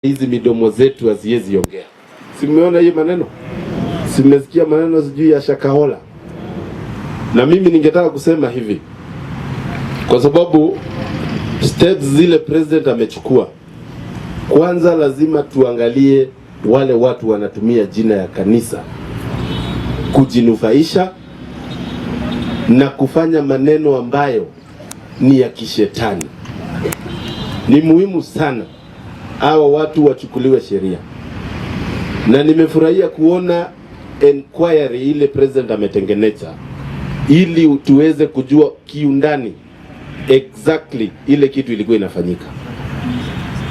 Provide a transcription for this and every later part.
hizi midomo zetu haziwezi ongea. Simeona hii maneno? Simesikia maneno sijui ya Shakahola. Na mimi ningetaka kusema hivi, kwa sababu steps zile president amechukua, kwanza lazima tuangalie wale watu wanatumia jina ya kanisa kujinufaisha na kufanya maneno ambayo ni ya kishetani. Ni muhimu sana hawa watu wachukuliwe sheria. Na nimefurahia kuona inquiry ile president ametengeneza ili tuweze kujua kiundani exactly ile kitu ilikuwa inafanyika.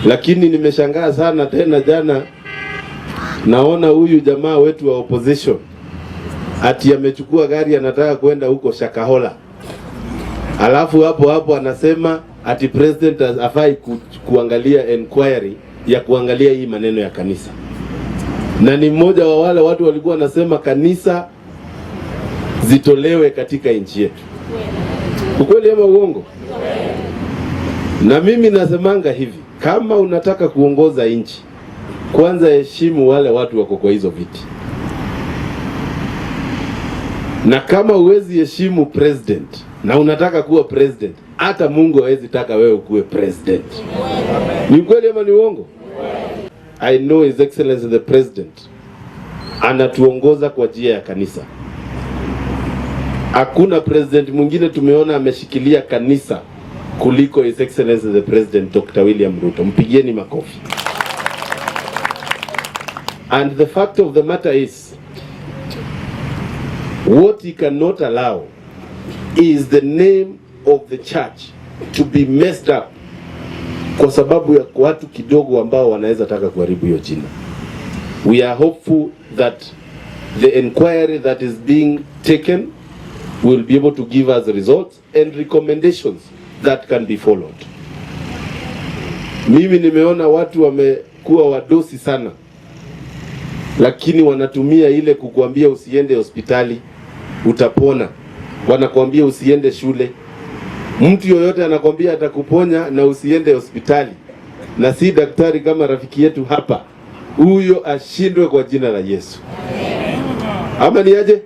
Lakini nimeshangaa sana tena jana naona huyu jamaa wetu wa opposition ati amechukua gari anataka kwenda huko Shakahola. Alafu hapo anasema ati president afai kuangalia inquiry ya kuangalia hii maneno ya kanisa. Na ni mmoja wa wale watu walikuwa wanasema kanisa zitolewe katika nchi yetu. Ukweli ama uongo? Na mimi nasemanga hivi, kama unataka kuongoza nchi, kwanza heshimu wale watu wako kwa hizo viti. Na kama huwezi heshimu president na unataka kuwa president, hata Mungu hawezi taka wewe kuwe president. Ni kweli ama ni uongo? I know His Excellency the President anatuongoza kwa njia ya kanisa. Hakuna president mwingine tumeona ameshikilia kanisa kuliko His Excellency the President Dr. William Ruto. Mpigieni makofi. And the fact of the matter is, what he cannot allow is the name of the church to be messed up kwa sababu ya watu kidogo ambao wanaweza taka kuharibu hiyo jina. We are hopeful that the inquiry that is being taken will be able to give us results and recommendations that can be followed. Mimi nimeona watu wamekuwa wadosi sana, lakini wanatumia ile kukuambia usiende hospitali utapona, wanakuambia usiende shule. Mtu yoyote anakwambia atakuponya na usiende hospitali, na si daktari kama rafiki yetu hapa, huyo ashindwe kwa jina la Yesu. Ama ni aje?